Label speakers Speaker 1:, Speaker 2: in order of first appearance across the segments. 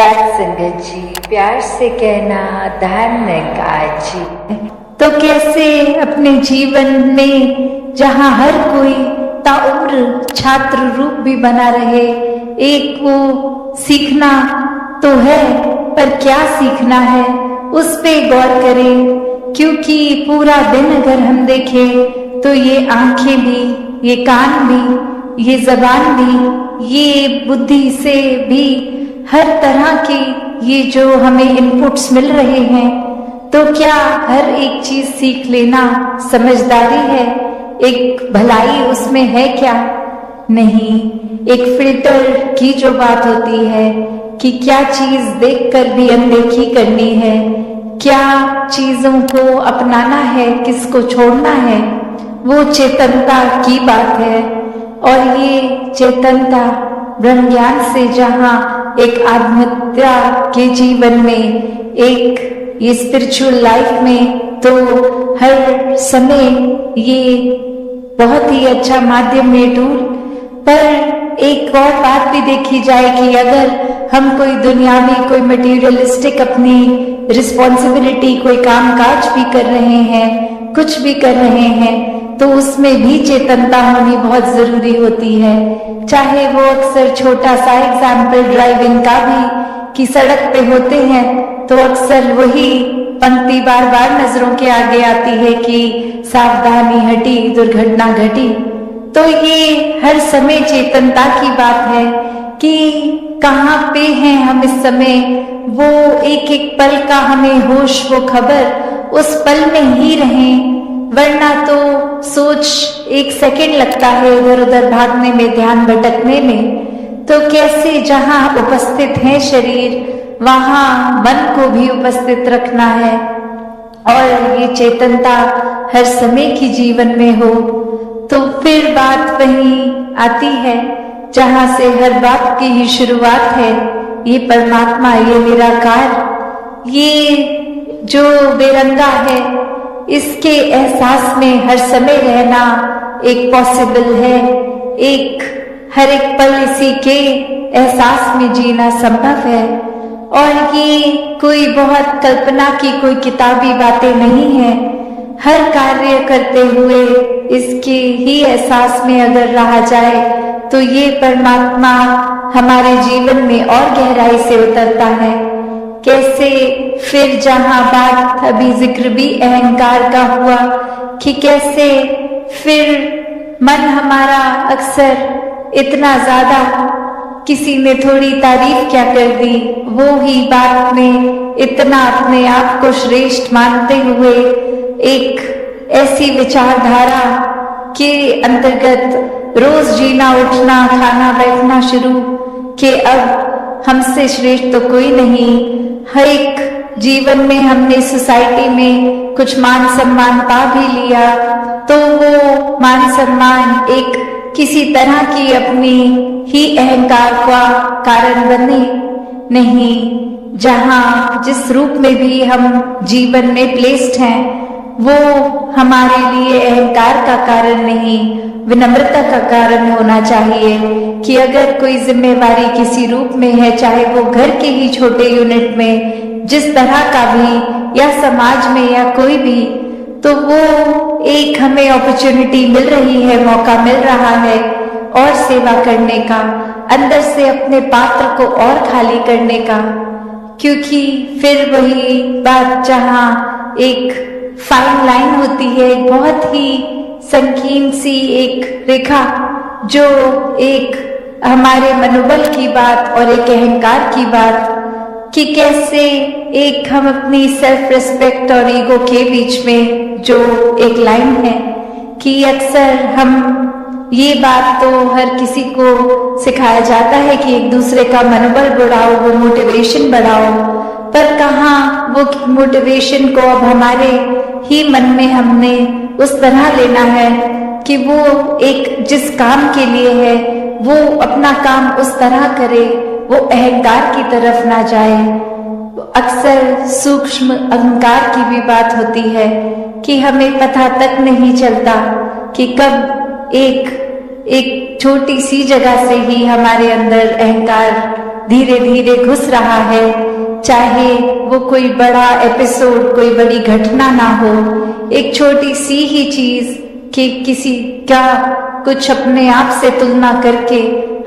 Speaker 1: साथ संगत जी, प्यार से कहना धन्य काजी।
Speaker 2: तो कैसे अपने जीवन में जहाँ हर कोई ताउम्र छात्र रूप भी बना रहे, एक वो सीखना तो है, पर क्या सीखना है उस पे गौर करें। क्योंकि पूरा दिन अगर हम देखें तो ये आंखें भी, ये कान भी, ये जबान भी, ये बुद्धि से भी हर तरह के ये जो हमें इनपुट्स मिल रहे हैं, तो क्या हर एक चीज सीख लेना समझदारी है? एक भलाई उसमें है क्या? नहीं। एक फिल्टर की जो बात होती है कि क्या चीज देखकर भी अनदेखी करनी है, क्या चीजों को अपनाना है, किसको छोड़ना है, वो चेतनता की बात है। और ये चेतनता ब्रह्म ज्ञान से जहाँ एक आत्महत्या के जीवन में, एक ये स्पिरिचुअल लाइफ में, तो हर समय ये बहुत ही अच्छा माध्यम है, टूल। पर एक और बात भी देखी जाए कि अगर हम कोई दुनियावी, कोई मटेरियलिस्टिक अपनी रिस्पॉन्सिबिलिटी, कोई काम काज भी कर रहे हैं, कुछ भी कर रहे हैं, तो उसमें भी चेतनता होनी बहुत जरूरी होती है। चाहे वो अक्सर छोटा सा एग्जाम्पल ड्राइविंग का भी, कि सड़क पे होते हैं तो अक्सर वही पंक्ति बार बार नजरों के आगे आती है कि सावधानी हटी दुर्घटना घटी। तो ये हर समय चेतनता की बात है कि कहाँ पे हैं हम इस समय, वो एक एक पल का हमें होश, वो खबर उस पल में ही रहें। वरना तो सोच एक सेकंड लगता है इधर उधर भागने में, ध्यान भटकने में। तो कैसे जहाँ उपस्थित है शरीर, वहाँ मन को भी उपस्थित रखना है, और ये चेतनता हर समय की जीवन में हो। तो फिर बात वहीं आती है जहाँ से हर बात की ही शुरुआत है, ये परमात्मा, ये निराकार, ये जो बेरंगा है, इसके एहसास में हर समय रहना एक पॉसिबल है। एक हर एक पल इसी के एहसास में जीना संभव है। और ये कोई बहुत कल्पना की कोई किताबी बातें नहीं है। हर कार्य करते हुए इसके ही एहसास में अगर रहा जाए तो ये परमात्मा हमारे जीवन में और गहराई से उतरता है। कैसे फिर जहां बात अभी जिक्र भी अहंकार का हुआ कि कैसे फिर मन हमारा अक्सर इतना ज्यादा, किसी ने थोड़ी तारीफ क्या कर दी, वो ही बात में इतना अपने आप को श्रेष्ठ मानते हुए एक ऐसी विचारधारा के अंतर्गत रोज जीना, उठना, खाना, बैठना शुरू कि अब हमसे श्रेष्ठ तो कोई नहीं। हर एक जीवन में हमने सोसाइटी में कुछ मान सम्मान पा भी लिया, तो वो मान सम्मान एक किसी तरह की अपनी ही अहंकार का कारण बने नहीं। जहाँ जिस रूप में भी हम जीवन में प्लेस्ड हैं, वो हमारे लिए अहंकार का कारण नहीं, विनम्रता का कारण होना चाहिए। कि अगर कोई जिम्मेवारी किसी रूप में है, चाहे वो घर के ही छोटे यूनिट में जिस तरह का भी, या समाज में या कोई भी, तो वो एक हमें अपॉर्चुनिटी मिल रही है, मौका मिल रहा है और सेवा करने का, अंदर से अपने पात्र को और खाली करने का। क्योंकि फिर वही बात जहाँ एक फाइन लाइन होती है, बहुत ही संकीर्ण सी एक रेखा, जो एक हमारे मनोबल की बात और एक अहंकार की बात, कि कैसे एक हम अपनी सेल्फ रिस्पेक्ट और ईगो के बीच में जो एक लाइन है, कि अक्सर हम ये बात तो हर किसी को सिखाया जाता है कि एक दूसरे का मनोबल बढ़ाओ, वो मोटिवेशन बढ़ाओ, पर कहाँ वो मोटिवेशन को अब हमारे ही मन में हमने उस तरह लेना है कि वो एक जिस काम के लिए है वो अपना काम उस तरह करे, वो अहंकार की तरफ ना जाए। अक्सर सूक्ष्म अहंकार की भी बात होती है कि हमें पता तक नहीं चलता कि कब एक छोटी सी जगह से ही हमारे अंदर अहंकार धीरे धीरे घुस रहा है, चाहे वो कोई बड़ा एपिसोड, कोई बड़ी घटना ना हो, एक छोटी सी ही चीज कि किसी का कुछ अपने आप से तुलना करके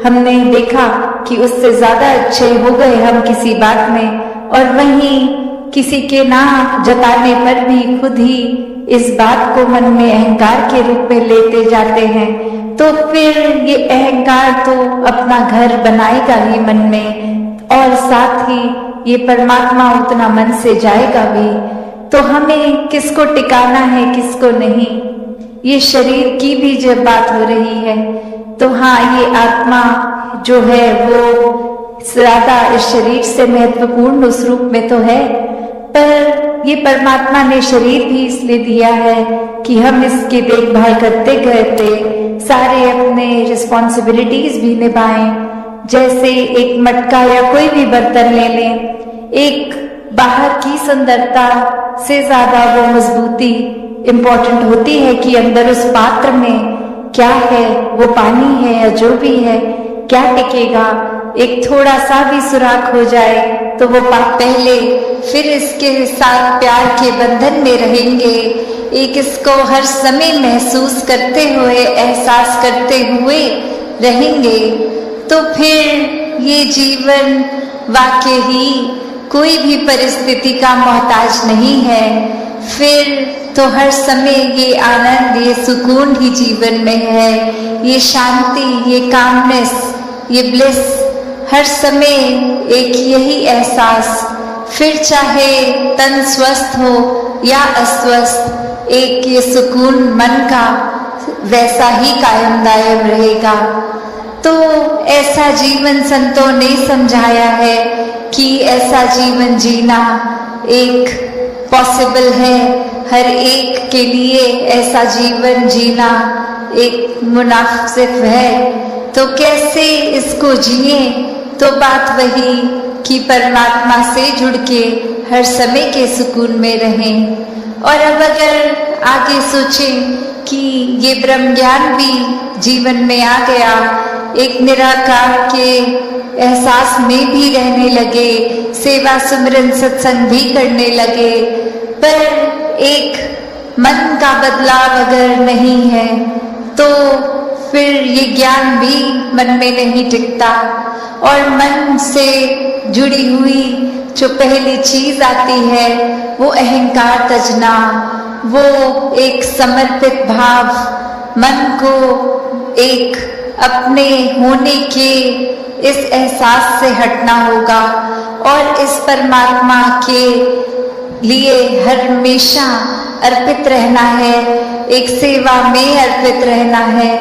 Speaker 2: हमने देखा कि उससे ज्यादा अच्छे हो गए हम किसी बात में, और वहीं किसी के ना जताने पर भी खुद ही इस बात को मन में अहंकार के रूप में लेते जाते हैं, तो फिर ये अहंकार तो अपना घर बनाएगा ही मन में, और साथ ही ये परमात्मा उतना मन से जाएगा भी। तो हमें किसको टिकाना है, किसको नहीं, ये शरीर की भी जब बात हो रही है तो हाँ, ये आत्मा जो है वो ज्यादा इस शरीर से महत्वपूर्ण उस रूप में तो है, पर ये परमात्मा ने शरीर भी इसलिए दिया है कि हम इसकी देखभाल करते करते सारे अपने रिस्पॉन्सिबिलिटीज भी निभाएं। जैसे एक मटका या कोई भी बर्तन ले लें, एक बाहर की सुंदरता से ज्यादा वो मजबूती इम्पोर्टेंट होती है कि अंदर उस पात्र में क्या है, वो पानी है या जो भी है, क्या टिकेगा। एक थोड़ा सा भी सुराख हो जाए तो वो पहले फिर इसके साथ प्यार के बंधन में रहेंगे, एक इसको हर समय महसूस करते हुए, एहसास करते हुए रहेंगे, तो फिर ये जीवन वाकई ही कोई भी परिस्थिति का मोहताज नहीं है। फिर तो हर समय ये आनंद, ये सुकून ही जीवन में है, ये शांति, ये कामनेस, ये ब्लिस, हर समय एक यही एहसास। फिर चाहे तन स्वस्थ हो या अस्वस्थ, एक ये सुकून मन का वैसा ही कायम दायम रहेगा। तो ऐसा जीवन संतों ने समझाया है कि ऐसा जीवन जीना एक पॉसिबल है, हर एक के लिए ऐसा जीवन जीना एक मुनासिब है। तो कैसे इसको जिए, तो बात वही कि परमात्मा से जुड़ के हर समय के सुकून में रहें। और अब अगर आगे सोचें कि ये ब्रह्म ज्ञान भी जीवन में आ गया, एक निराकार के एहसास में भी रहने लगे, सेवा सुमरन सत्संग भी करने लगे, पर एक मन का बदलाव अगर नहीं है तो फिर ये ज्ञान भी मन में नहीं टिकता। और मन से जुड़ी हुई जो पहली चीज आती है वो अहंकार तजना, वो एक समर्पित भाव, मन को एक अपने होने के इस एहसास से हटना होगा और इस परमात्मा के लिए हर हमेशा अर्पित रहना है, एक सेवा में अर्पित रहना है।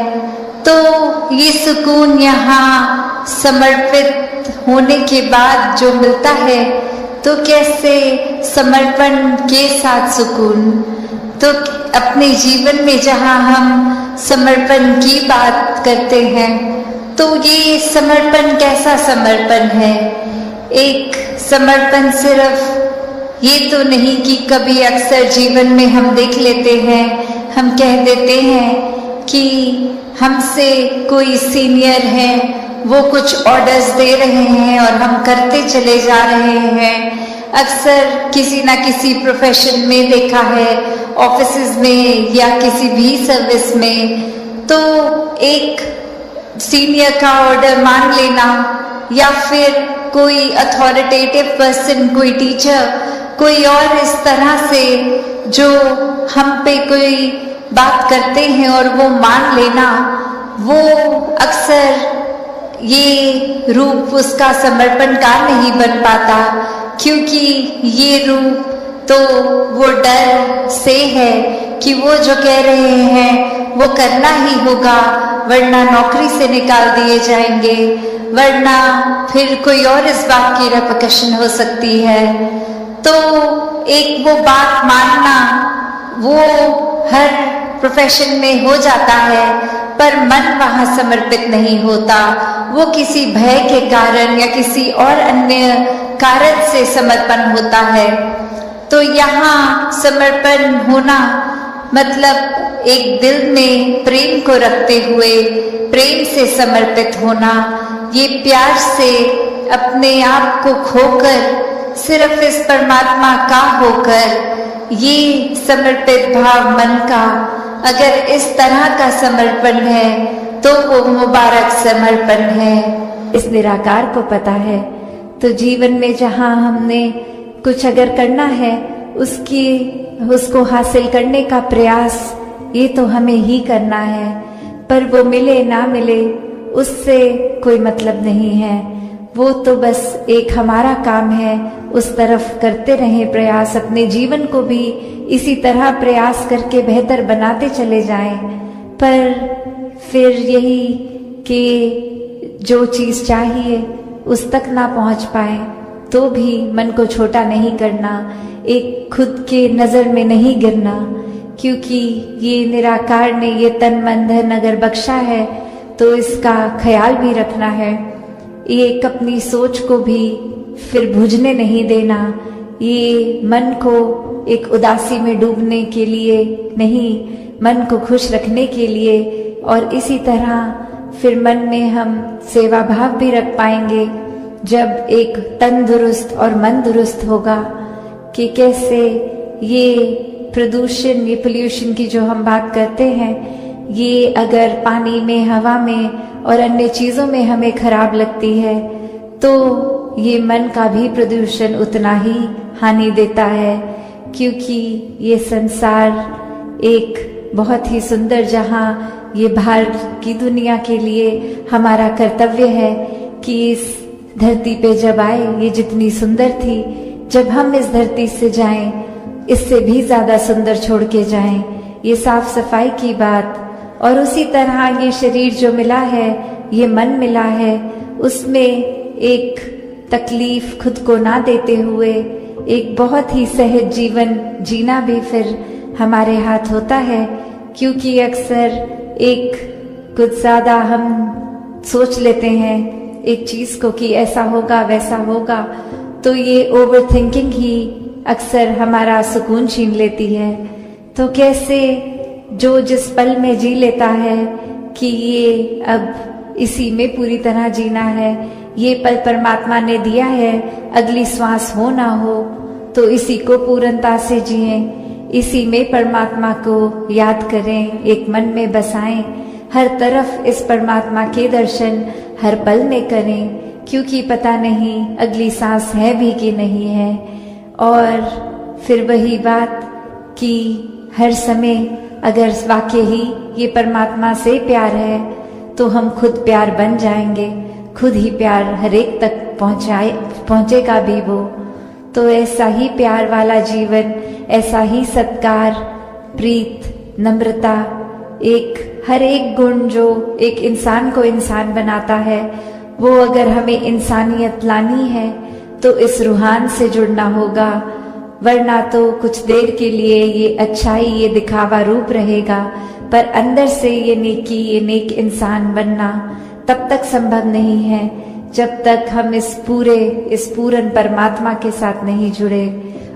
Speaker 2: तो ये सुकून यहाँ समर्पित होने के बाद जो मिलता है, तो कैसे समर्पण के साथ सुकून। तो अपने जीवन में जहाँ हम समर्पण की बात करते हैं, तो ये समर्पण कैसा समर्पण है। एक समर्पण सिर्फ ये तो नहीं कि कभी अक्सर जीवन में हम देख लेते हैं, हम कह देते हैं कि हमसे कोई सीनियर है, वो कुछ ऑर्डर्स दे रहे हैं और हम करते चले जा रहे हैं। अक्सर किसी ना किसी प्रोफेशन में देखा है, ऑफिसेज में या किसी भी सर्विस में, तो एक सीनियर का ऑर्डर मान लेना या फिर कोई अथॉरिटेटिव पर्सन, कोई टीचर, कोई और इस तरह से जो हम पे कोई बात करते हैं और वो मान लेना, वो अक्सर ये रूप उसका समर्पण का नहीं बन पाता, क्योंकि ये रूप तो वो डर से है कि वो जो कह रहे हैं वो करना ही होगा, वरना नौकरी से निकाल दिए जाएंगे, वरना फिर कोई और इस बात की रेपरकशन हो सकती है। तो एक वो बात मानना वो हर प्रोफेशन में हो जाता है, पर मन वहां समर्पित नहीं होता, वो किसी भय के कारण या किसी और अन्य कारण से समर्पण होता है। तो यहाँ समर्पण होना मतलब एक दिल में प्रेम को रखते हुए प्रेम से समर्पित होना, ये प्यार से अपने आप को खोकर सिर्फ इस परमात्मा का होकर, ये समर्पित भाव मन का अगर इस तरह का समर्पण है तो वो मुबारक समर्पण है। इस निराकार को पता है तो जीवन में जहाँ हमने कुछ अगर करना है उसको हासिल करने का प्रयास ये तो हमें ही करना है, पर वो मिले ना मिले उससे कोई मतलब नहीं है। वो तो बस एक हमारा काम है, उस तरफ करते रहें प्रयास, अपने जीवन को भी इसी तरह प्रयास करके बेहतर बनाते चले जाएं। पर फिर यही कि जो चीज़ चाहिए उस तक ना पहुंच पाए तो भी मन को छोटा नहीं करना, एक खुद के नज़र में नहीं गिरना, क्योंकि ये निराकार ने ये तन मन धन अगर बख्शा है तो इसका ख्याल भी रखना है। एक अपनी सोच को भी फिर बुझने नहीं देना, ये मन को एक उदासी में डूबने के लिए नहीं, मन को खुश रखने के लिए। और इसी तरह फिर मन में हम सेवा भाव भी रख पाएंगे जब एक तन दुरुस्त और मन दुरुस्त होगा, कि कैसे ये प्रदूषण, ये पोल्यूशन की जो हम बात करते हैं, ये अगर पानी में, हवा में और अन्य चीज़ों में हमें खराब लगती है तो ये मन का भी प्रदूषण उतना ही हानि देता है। क्योंकि ये संसार एक बहुत ही सुंदर, जहाँ ये बाहर की दुनिया के लिए हमारा कर्तव्य है कि इस धरती पे जब आए ये जितनी सुंदर थी, जब हम इस धरती से जाएं इससे भी ज़्यादा सुंदर छोड़ के जाएं। ये साफ सफाई की बात। और उसी तरह ये शरीर जो मिला है, ये मन मिला है, उसमें एक तकलीफ खुद को ना देते हुए एक बहुत ही सहज जीवन जीना भी फिर हमारे हाथ होता है। क्योंकि अक्सर एक कुछ ज़्यादा हम सोच लेते हैं एक चीज़ को कि ऐसा होगा वैसा होगा, तो ये ओवर थिंकिंग ही अक्सर हमारा सुकून छीन लेती है। तो कैसे जो जिस पल में जी लेता है कि ये अब इसी में पूरी तरह जीना है, ये पल परमात्मा ने दिया है, अगली श्वास हो ना हो तो इसी को पूर्णता से जिएं, इसी में परमात्मा को याद करें, एक मन में बसाएं, हर तरफ इस परमात्मा के दर्शन हर पल में करें, क्योंकि पता नहीं अगली सांस है भी कि नहीं है। और फिर वही बात कि हर समय अगर वाकई ही ये परमात्मा से प्यार है तो हम खुद प्यार बन जाएंगे, खुद ही प्यार हर एक तक पहुँचेगा भी वो। तो ऐसा ही प्यार वाला जीवन, ऐसा ही सत्कार, प्रीत, नम्रता, एक हर एक गुण जो एक इंसान को इंसान बनाता है, वो अगर हमें इंसानियत लानी है तो इस रूहान से जुड़ना होगा। वरना तो कुछ देर के लिए ये अच्छाई, ये दिखावा रूप रहेगा, पर अंदर से ये नेकी, ये नेक इंसान बनना तब तक संभव नहीं है जब तक हम इस पूर्ण परमात्मा के साथ नहीं जुड़े।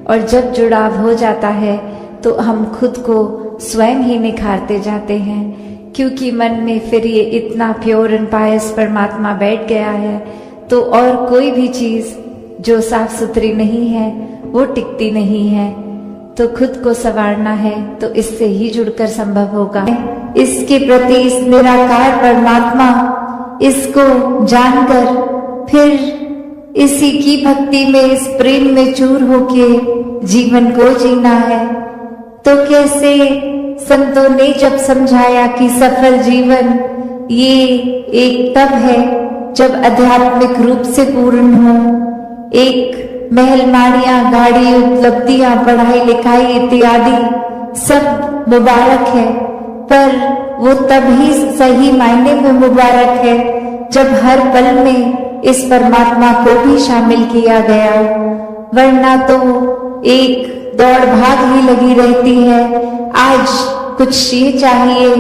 Speaker 2: और जब जुड़ाव हो जाता है तो हम खुद को स्वयं ही निखारते जाते हैं, क्योंकि मन में फिर ये इतना प्योर एंड पायस परमात्मा बैठ गया है तो और कोई भी चीज़ जो साफ सुथरी नहीं है वो टिकती नहीं है। तो खुद को संवारना है तो इससे ही जुड़कर संभव होगा। इसके प्रति, इस निराकार परमात्मा, इसको जानकर फिर इसी की भक्ति में, इस प्रेम में चूर होके जीवन को जीना है। तो कैसे संतों ने जब समझाया कि सफल जीवन ये एक तब है जब आध्यात्मिक रूप से पूर्ण हो, एक महल माड़ियां, गाड़ी, उपलब्धियां, पढ़ाई लिखाई इत्यादि सब मुबारक है, पर वो तभी सही मायने में मुबारक है जब हर पल में इस परमात्मा को भी शामिल किया गया। वरना तो एक दौड़ भाग ही लगी रहती है, आज कुछ ये चाहिए,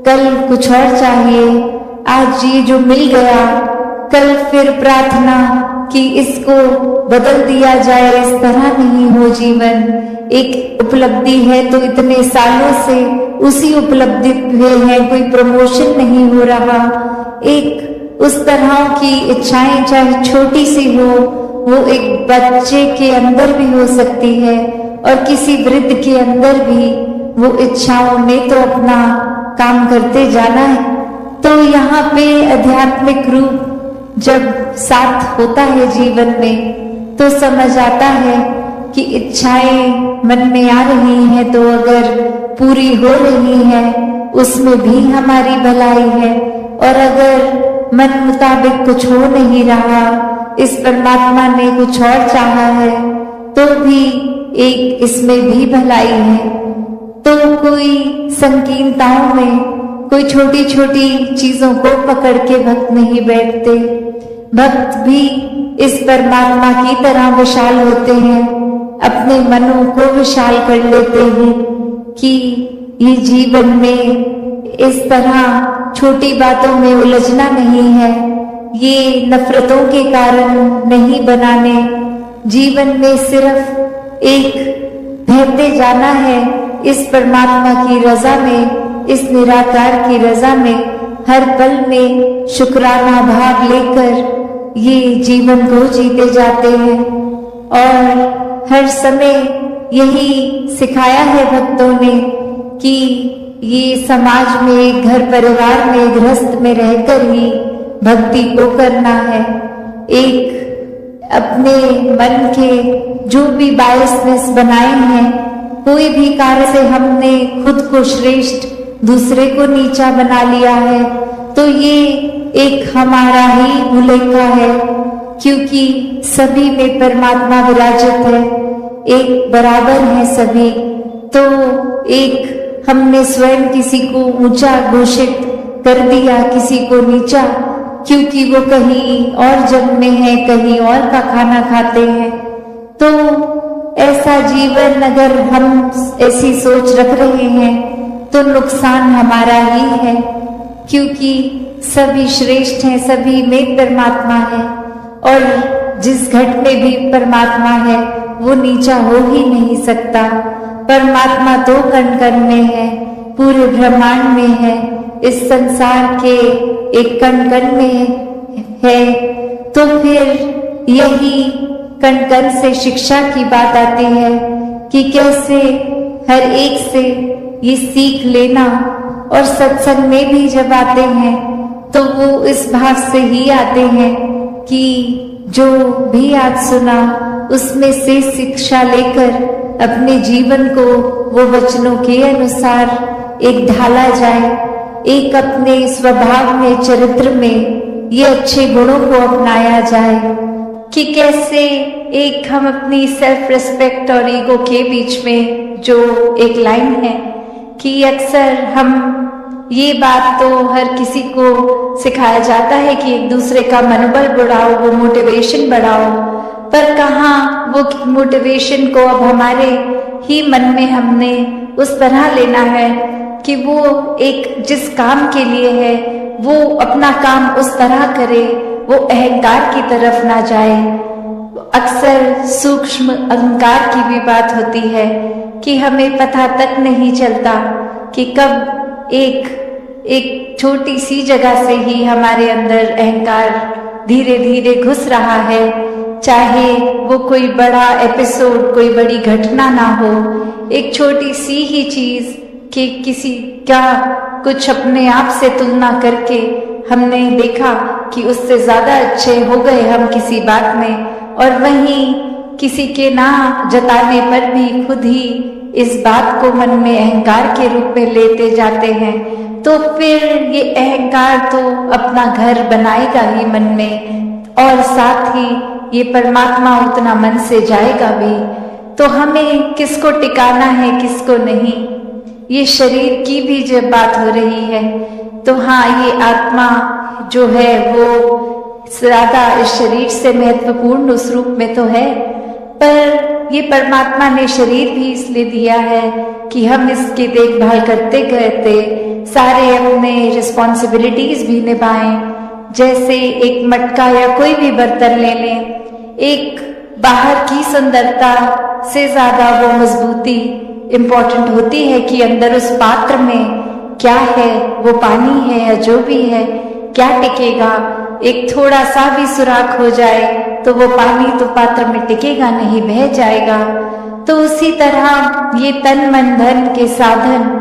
Speaker 2: कल कुछ और चाहिए, आज ये जो मिल गया, कल फिर प्रार्थना कि इसको बदल दिया जाए। इस तरह नहीं हो जीवन। एक उपलब्धि है तो इतने सालों से उसी उपलब्धि में है, कोई प्रमोशन नहीं हो रहा। एक उस तरह की इच्छाएं चाहे छोटी सी हो, वो एक बच्चे के अंदर भी हो सकती है और किसी वृद्ध के अंदर भी वो इच्छाओं ने तो अपना काम करते जाना है। तो यहाँ पे आध्यात्मिक रूप जब साथ होता है जीवन में तो समझ आता है कि इच्छाएं मन में आ रही हैं तो अगर पूरी हो रही है उसमें भी हमारी भलाई है, और अगर मन मुताबिक कुछ हो नहीं रहा, इस परमात्मा ने कुछ और चाहा है तो भी एक इसमें भी भलाई है। तो कोई संकीर्णताओं में कोई छोटी छोटी चीजों को पकड़ के भक्त नहीं बैठते। भक्त भी इस परमात्मा की तरह विशाल होते हैं, अपने मनों को विशाल कर लेते हैं कि ये जीवन में इस तरह छोटी बातों में उलझना नहीं है, ये नफरतों के कारण नहीं बनाने, जीवन में सिर्फ एक बहते जाना है इस परमात्मा की रजा में, इस निराकार की रजा में, हर पल में शुक्राना भाव लेकर ये जीवन को जीते जाते हैं। और हर समय यही सिखाया है भक्तों ने कि ये समाज में, घर परिवार में, गृहस्थ में रहकर ही भक्ति को करना है। एक अपने मन के जो भी बायसनेस बनाए हैं, कोई भी कार्य से हमने खुद को श्रेष्ठ, दूसरे को नीचा बना लिया है, तो ये एक हमारा ही भुलेखा है, क्योंकि सभी में परमात्मा विराजित है, एक बराबर है सभी। तो एक हमने स्वयं किसी को ऊंचा घोषित कर दिया, किसी को नीचा, क्योंकि वो कहीं और जग में है, कहीं और का खाना खाते हैं। तो ऐसा जीवन अगर हम ऐसी सोच रख रहे हैं तो नुकसान हमारा ही है, क्योंकि सभी श्रेष्ठ हैं, सभी में परमात्मा है, और जिस घट में भी परमात्मा है वो नीचा हो ही नहीं सकता। परमात्मा तो कण कण में है, पूरे ब्रह्मांड में है, इस संसार के एक कण कण में है। तो फिर यही कण कण से शिक्षा की बात आती है कि कैसे हर एक से ये सीख लेना, और सत्संग में भी जब आते हैं तो वो इस भाव से ही आते हैं कि जो भी आज सुना उसमें से शिक्षा लेकर अपने जीवन को वो वचनों के अनुसार एक ढाला जाए, एक अपने स्वभाव में, चरित्र में ये अच्छे गुणों को अपनाया जाए। कि कैसे एक हम अपनी सेल्फ रिस्पेक्ट और ईगो के बीच में जो एक लाइन है कि अक्सर हम ये बात तो हर किसी को सिखाया जाता है कि एक दूसरे का मनोबल बढ़ाओ, वो मोटिवेशन बढ़ाओ, पर कहाँ वो मोटिवेशन को अब हमारे ही मन में हमने उस तरह लेना है कि वो एक जिस काम के लिए है वो अपना काम उस तरह करे, वो अहंकार की तरफ ना जाए। अक्सर सूक्ष्म अहंकार की भी बात होती है कि हमें पता तक नहीं चलता कि कब एक छोटी सी जगह से ही हमारे अंदर अहंकार धीरे धीरे घुस रहा है, चाहे वो कोई बड़ा एपिसोड, कोई बड़ी घटना ना हो, एक छोटी सी ही चीज कि किसी का कुछ अपने आप से तुलना करके हमने देखा कि उससे ज्यादा अच्छे हो गए हम किसी बात में, और वहीं किसी के ना जताने पर भी खुद ही इस बात को मन में अहंकार के रूप में लेते जाते हैं। तो फिर ये अहंकार तो अपना घर बनाएगा ही मन में, और साथ ही ये परमात्मा उतना मन से जाएगा भी। तो हमें किसको टिकाना है, किसको नहीं, ये शरीर की भी जब बात हो रही है तो हाँ, ये आत्मा जो है वो ज्यादा इस शरीर से महत्वपूर्ण उस रूप में तो है, पर ये परमात्मा ने शरीर भी इसलिए दिया है कि हम इसकी देखभाल करते करते सारे अपने रिस्पॉन्सिबिलिटीज भी निभाएं। जैसे एक मटका या कोई भी बर्तन ले लें, एक बाहर की सुंदरता से ज्यादा वो मजबूती इम्पोर्टेंट होती है कि अंदर उस पात्र में क्या है, वो पानी है या जो भी है, क्या टिकेगा। एक थोड़ा सा भी सुराख हो जाए तो वो पानी तो पात्र में टिकेगा नहीं, बह जाएगा। तो उसी तरह ये तन मन धन के साधन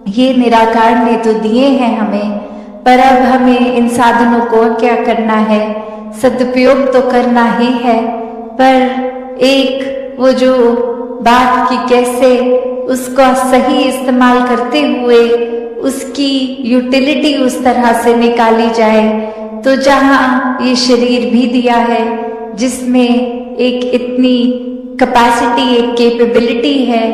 Speaker 2: ये निराकार ने तो दिए हैं हमें, पर अब हमें इन साधनों को क्या करना है, सदुपयोग तो करना ही है। पर एक वो जो बात की कैसे उसका सही इस्तेमाल करते हुए उसकी यूटिलिटी उस तरह से निकाली जाए, तो जहाँ ये शरीर भी दिया है जिसमें एक इतनी कैपेसिटी, एक कैपेबिलिटी है,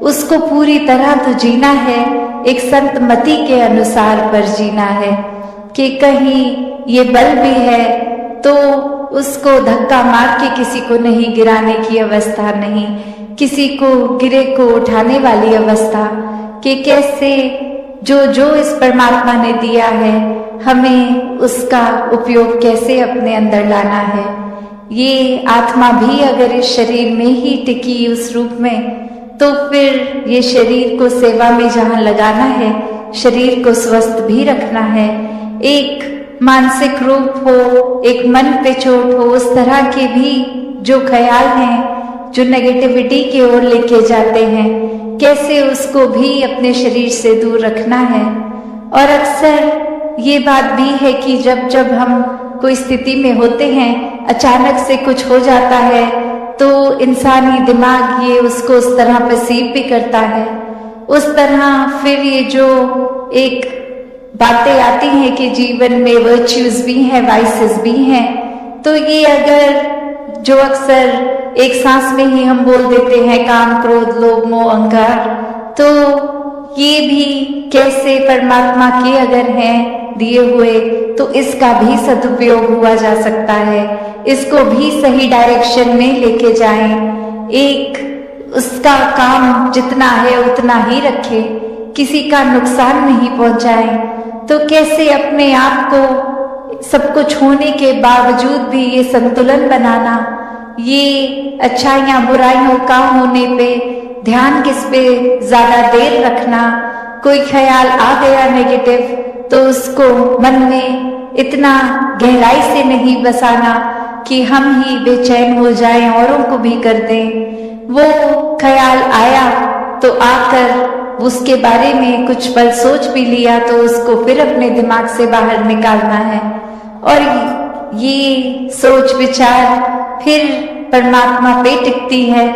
Speaker 2: उसको पूरी तरह तो जीना है, एक संत मति के अनुसार पर जीना है कि कहीं ये बल भी है तो उसको धक्का मार के किसी को नहीं गिराने की अवस्था नहीं, किसी को गिरे को उठाने वाली अवस्था, कि कैसे जो जो इस परमात्मा ने दिया है हमें उसका उपयोग कैसे अपने अंदर लाना है। ये आत्मा भी अगर इस शरीर में ही टिकी उस रूप में, तो फिर ये शरीर को सेवा में जहाँ लगाना है, शरीर को स्वस्थ भी रखना है, एक मानसिक रूप हो, एक मन पे चोट हो, उस तरह के भी जो ख्याल हैं जो नेगेटिविटी की ओर लेके जाते हैं, कैसे उसको भी अपने शरीर से दूर रखना है। और अक्सर ये बात भी है कि जब जब हम कोई स्थिति में होते हैं, अचानक से कुछ हो जाता है, तो इंसानी दिमाग ये उसको उस तरह परसीव भी करता है, उस तरह फिर ये जो एक बातें आती हैं कि जीवन में वर्च्यूज भी हैं, वाइसेस भी हैं, तो ये अगर जो अक्सर एक सांस में ही हम बोल देते हैं काम क्रोध लोभ मोह अहंकार, तो ये भी कैसे परमात्मा के अगर हैं दिए हुए तो इसका भी सदुपयोग हुआ जा सकता है, इसको भी सही डायरेक्शन में लेके जाएं, एक उसका काम जितना है उतना ही रखे, किसी का नुकसान नहीं पहुंचाएं। तो कैसे अपने आप को सब कुछ होने के बावजूद भी ये संतुलन बनाना, ये अच्छाइयाँ बुराइयों का होने पे ध्यान किस पे ज्यादा देर रखना, कोई ख्याल आ गया नेगेटिव तो उसको मन में इतना गहराई से नहीं बसाना कि हम ही बेचैन हो जाएं, औरों को भी कर दें। वो ख्याल आया तो आकर उसके बारे में कुछ पल सोच भी लिया तो उसको फिर अपने दिमाग से बाहर निकालना है, और ये सोच विचार फिर परमात्मा पे टिकती है,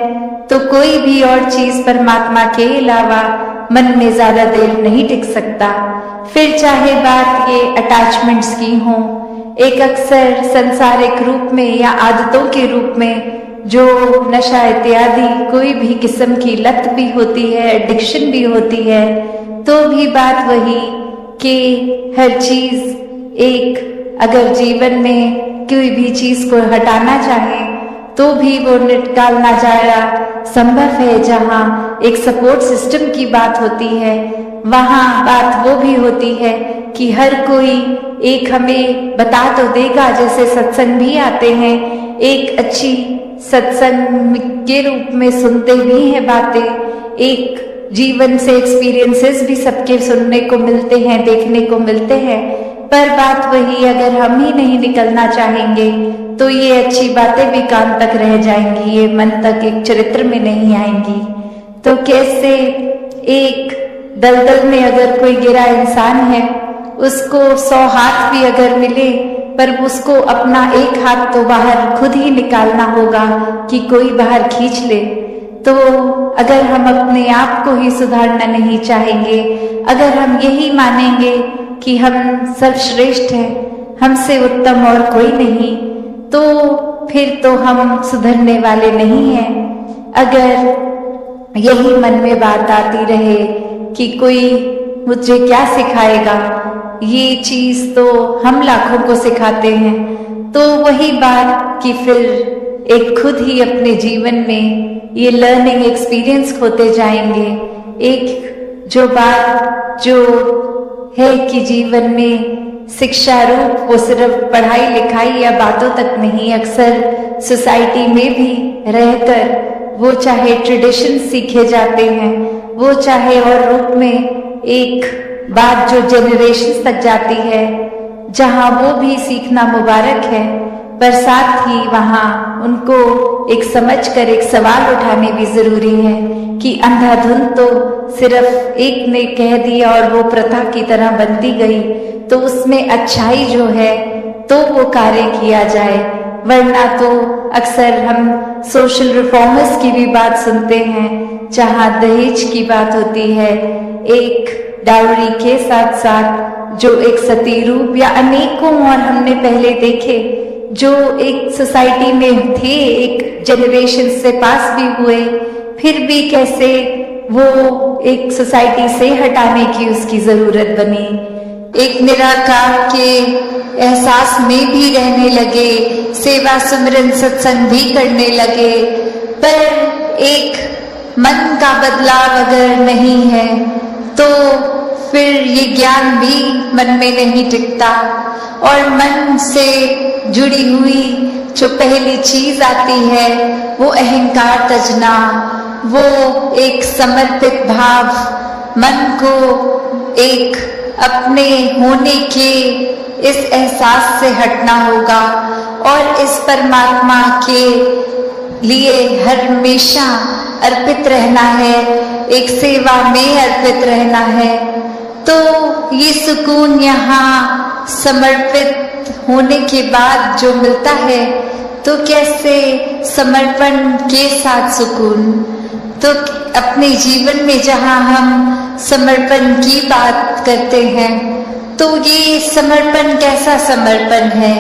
Speaker 2: तो कोई भी और चीज परमात्मा के अलावा मन में ज्यादा देर नहीं टिक सकता। फिर चाहे बात ये अटैचमेंट्स की हो, एक अक्सर संसारिक रूप में या आदतों के रूप में जो नशा इत्यादि कोई भी किस्म की लत भी होती है, एडिक्शन भी होती है, तो भी बात वही कि हर चीज एक अगर जीवन में कोई भी चीज को हटाना चाहे तो भी वो निकालना जाया संभव है। जहाँ एक सपोर्ट सिस्टम की बात होती है, वहाँ बात वो भी होती है कि हर कोई एक हमें बता तो देगा, जैसे सत्संग भी आते हैं, एक अच्छी सत्संग के रूप में सुनते भी हैं बातें, एक जीवन से एक्सपीरियंसेस भी सबके सुनने को मिलते हैं, देखने को मिलते हैं, पर बात वही अगर हम ही नहीं निकलना चाहेंगे तो ये अच्छी बातें भी कान तक रह जाएंगी, ये मन तक एक चरित्र में नहीं आएंगी। तो कैसे एक दलदल में अगर कोई गिरा इंसान है, उसको 100 हाथ भी अगर मिले पर उसको अपना एक हाथ तो बाहर खुद ही निकालना होगा कि कोई बाहर खींच ले। तो अगर हम अपने आप को ही सुधारना नहीं चाहेंगे, अगर हम यही मानेंगे कि हम सर्वश्रेष्ठ हैं, हमसे उत्तम और कोई नहीं, तो फिर तो हम सुधरने वाले नहीं हैं। अगर यही मन में बात आती रहे कि कोई मुझे क्या सिखाएगा, ये चीज तो हम लाखों को सिखाते हैं, तो वही बात कि फिर एक खुद ही अपने जीवन में ये लर्निंग एक्सपीरियंस होते जाएंगे। एक जो बात जो है कि जीवन में शिक्षा रूप वो सिर्फ पढ़ाई लिखाई या बातों तक नहीं, अक्सर सोसाइटी में भी रहकर वो चाहे ट्रेडिशन सीखे जाते हैं, वो चाहे और रूप में एक बात जो जनरेशन तक जाती है, जहाँ वो भी सीखना मुबारक है, पर साथ ही वहाँ उनको एक समझकर एक सवाल उठाने भी जरूरी है कि अंधाधुंध तो सिर्फ एक ने कह दिया और वो प्रथा की तरह बनती गई, तो उसमें अच्छाई जो है तो वो कार्य किया जाए। वरना तो अक्सर हम सोशल रिफॉर्मर्स की भी बात सुनते हैं, जहाँ दहेज की बात होती है, एक डाउरी के साथ साथ जो एक सती रूप या अनेकों और हमने पहले देखे जो एक सोसाइटी में थे, एक जनरेशन से पास भी हुए, फिर भी कैसे वो एक सोसाइटी से हटाने की उसकी जरूरत बनी। एक निराकार के एहसास में भी रहने लगे, सेवा सुमरन सत्संग भी करने लगे, पर एक मन का बदलाव अगर नहीं है तो फिर ये ज्ञान भी मन में नहीं टिकता। और मन से जुड़ी हुई जो पहली चीज आती है वो अहंकार तजना, वो एक समर्पित भाव, मन को एक अपने होने के इस एहसास से हटना होगा और इस परमात्मा के लिए हर हमेशा अर्पित रहना है, एक सेवा में अर्पित रहना है। तो ये सुकून यहाँ समर्पित होने के बाद जो मिलता है, तो कैसे समर्पण के साथ सुकून। तो अपने जीवन में जहाँ हम समर्पण की बात करते हैं, तो ये समर्पण कैसा समर्पण है?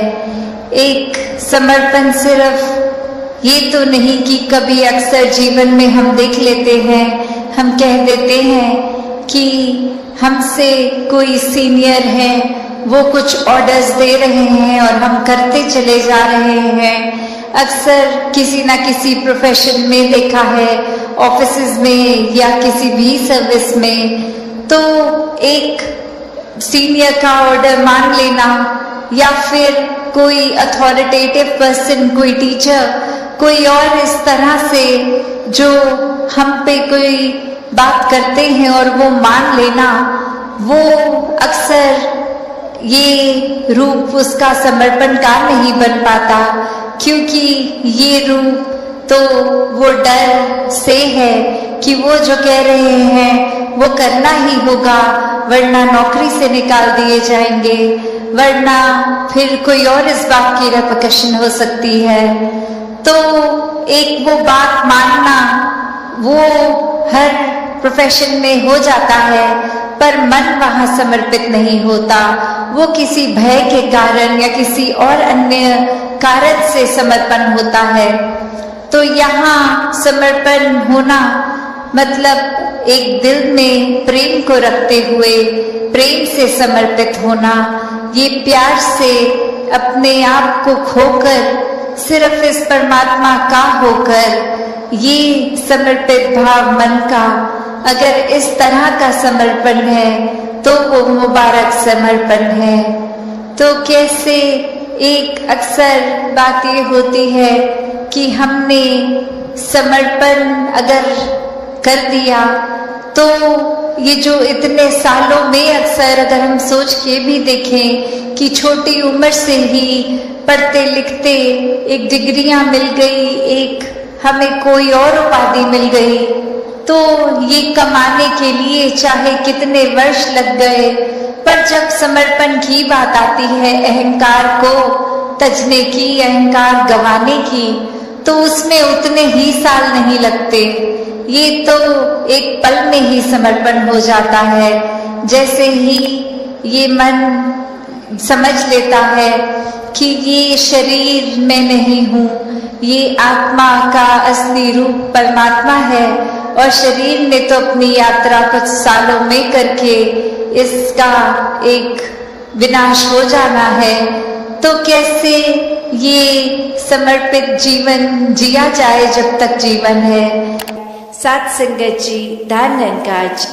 Speaker 2: एक समर्पण सिर्फ ये तो नहीं कि कभी अक्सर जीवन में हम देख लेते हैं, हम कह देते हैं कि हमसे कोई सीनियर है, वो कुछ ऑर्डर्स दे रहे हैं और हम करते चले जा रहे हैं। अक्सर किसी ना किसी प्रोफेशन में देखा है, ऑफिसेज में या किसी भी सर्विस में, तो एक सीनियर का ऑर्डर मान लेना या फिर कोई अथॉरिटेटिव पर्सन, कोई टीचर, कोई और इस तरह से जो हम पे कोई बात करते हैं और वो मान लेना, वो अक्सर ये रूप उसका समर्पण का नहीं बन पाता, क्योंकि ये रूप तो वो डर से है कि वो जो कह रहे हैं वो करना ही होगा, वरना नौकरी से निकाल दिए जाएंगे, वरना फिर कोई और इस बात की रेपरकशन हो सकती है। तो एक वो बात मानना वो हर प्रोफेशन में हो जाता है, पर मन वहां समर्पित नहीं होता, वो किसी भय के कारण या किसी और अन्य कारण से समर्पण होता है। तो यहाँ समर्पण होना मतलब एक दिल में प्रेम को रखते हुए प्रेम से समर्पित होना, ये प्यार से अपने आप को खोकर सिर्फ इस परमात्मा का होकर, ये समर्पित भाव मन का अगर इस तरह का समर्पण है तो वो मुबारक समर्पण है। तो कैसे एक अक्सर बात ये होती है कि हमने समर्पण अगर कर दिया तो ये जो इतने सालों में अक्सर अगर हम सोच के भी देखें कि छोटी उम्र से ही पढ़ते लिखते एक डिग्रियां मिल गई, एक हमें कोई और उपाधि मिल गई, तो ये कमाने के लिए चाहे कितने वर्ष लग गए, पर जब समर्पण की बात आती है, अहंकार को तजने की, अहंकार गंवाने की, तो उसमें उतने ही साल नहीं लगते, ये तो एक पल में ही समर्पण हो जाता है। जैसे ही ये मन समझ लेता है कि ये शरीर में नहीं हूँ, ये आत्मा का असली रूप परमात्मा है और शरीर ने तो अपनी यात्रा कुछ सालों में करके इसका एक विनाश हो जाना है, तो कैसे ये समर्पित जीवन जिया जाए जब तक जीवन है।
Speaker 1: सात संगत जी, धन अंकाज।